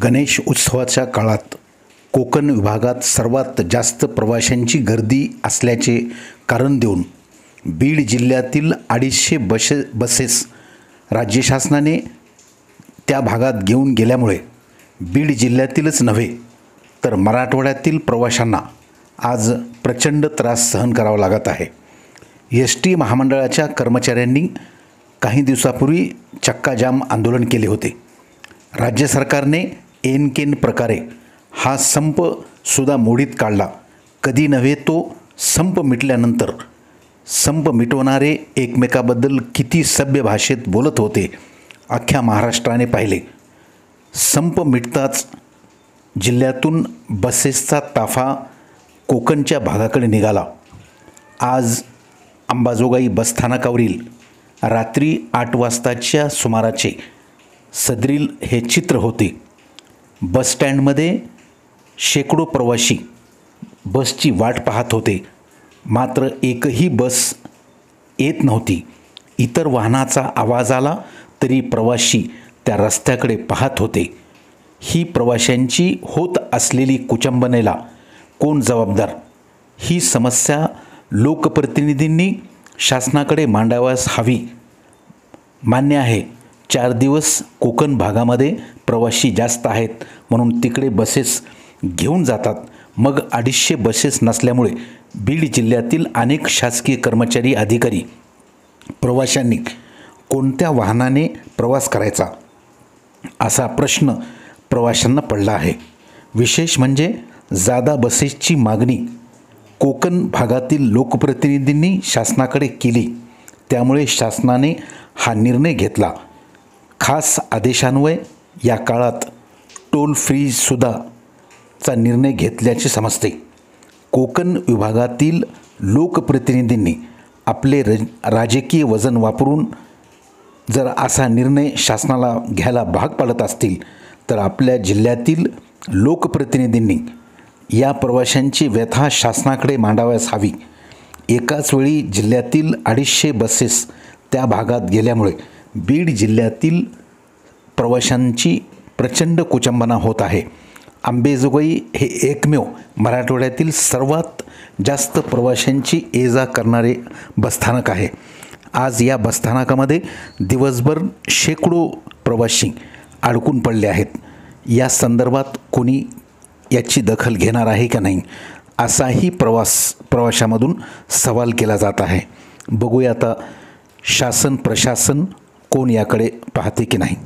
गणेश उत्सवाच्या काळात कोकण विभागात सर्वात जास्त प्रवाशांची गर्दी असल्याचे कारण देऊन बीड जिल्ह्यातील 250 बसेस राज्य शासनाने त्या भागात घेऊन गेल्यामुळे बीड जिल्ह्यातीलच नव्हे तर मराठवाड्यातील प्रवाशांना आज प्रचंड त्रास सहन करावा लागत आहे. एस.टी. महामंडळाच्या कर्मचाऱ्यांनी काही दिवसापूर्वी चक्काजाम आंदोलन केले होते. राज्य सरकारने एनकेन प्रकारे हा संप सुद्धा मोडीत काढला. कधी नव्हे तो संप मिटल्यानंतर संप मिटवणारे एकमेकाबद्दल किती सभ्य भाषेत बोलत होते अख्ख्या महाराष्ट्राने पाहिले. संप मिटताच जिल्ह्यातून बसेसचा ताफा कोकणच्या भागाकडे निघाला. आज अंबाजोगाई बसस्थानकावरील रात्री 8 वाजताच्या सुमाराचे सदरील हे चित्र होते. बसस्टँडमध्ये शेकडो प्रवासी बसची वाट पाहत होते. मात्र एकही बस येत नव्हती. इतर वाहनाचा आवाज आला तरी प्रवासी त्या रस्त्याकडे पाहत होते. ही प्रवाशांची होत असलेली कुचंबनेला कोण जबाबदार? ही समस्या लोकप्रतिनिधींनी शासनाकडे मांडावयास हवी. मान्य आहे, 4 दिवस कोकण भागामध्ये प्रवासी जास्त आहेत म्हणून तिकडे बसेस घेऊन जातात. मग 250 बसेस नसल्यामुळे बीड जिल्ह्यातील अनेक शासकीय कर्मचारी अधिकारी प्रवाशांनी कोणत्या वाहनाने प्रवास करायचा असा प्रश्न प्रवाशांना पडला आहे. विशेष म्हणजे जादा बसेसची मागणी कोकण भागातील लोकप्रतिनिधींनी शासनाकडे केली. त्यामुळे शासनाने हा निर्णय घेतला. खास आदेशान्वये या काळात टोल फ्रीसुद्धा चा निर्णय घेतल्याचे समजते. कोकण विभागातील लोकप्रतिनिधींनी आपले राजकीय वजन वापरून जर असा निर्णय शासनाला घ्यायला भाग पाडत असतील तर आपल्या जिल्ह्यातील लोकप्रतिनिधींनी या प्रवाशांची व्यथा शासनाकडे मांडावयास हवी. एकाच वेळी जिल्ह्यातील 250 बसेस त्या भागात गेल्यामुळे बीड जिल्ह्यातील प्रवाशांची प्रचंड कुचंबना होत आहे. अंबाजोगाई हे एकमेव मराठवाड्यातील सर्वात जास्त प्रवाशांची ये-जा करणारे बसस्थानक आहे. आज या बसस्थानकामध्ये दिवसभर शेकडो प्रवासी अडकून पडले आहेत. या संदर्भात कोणी याची दखल घेणार आहे का नाही असाही प्रवाशामधून सवाल केला जात आहे. बघूया आता शासन प्रशासन कोण याकडे पाहते की नाही.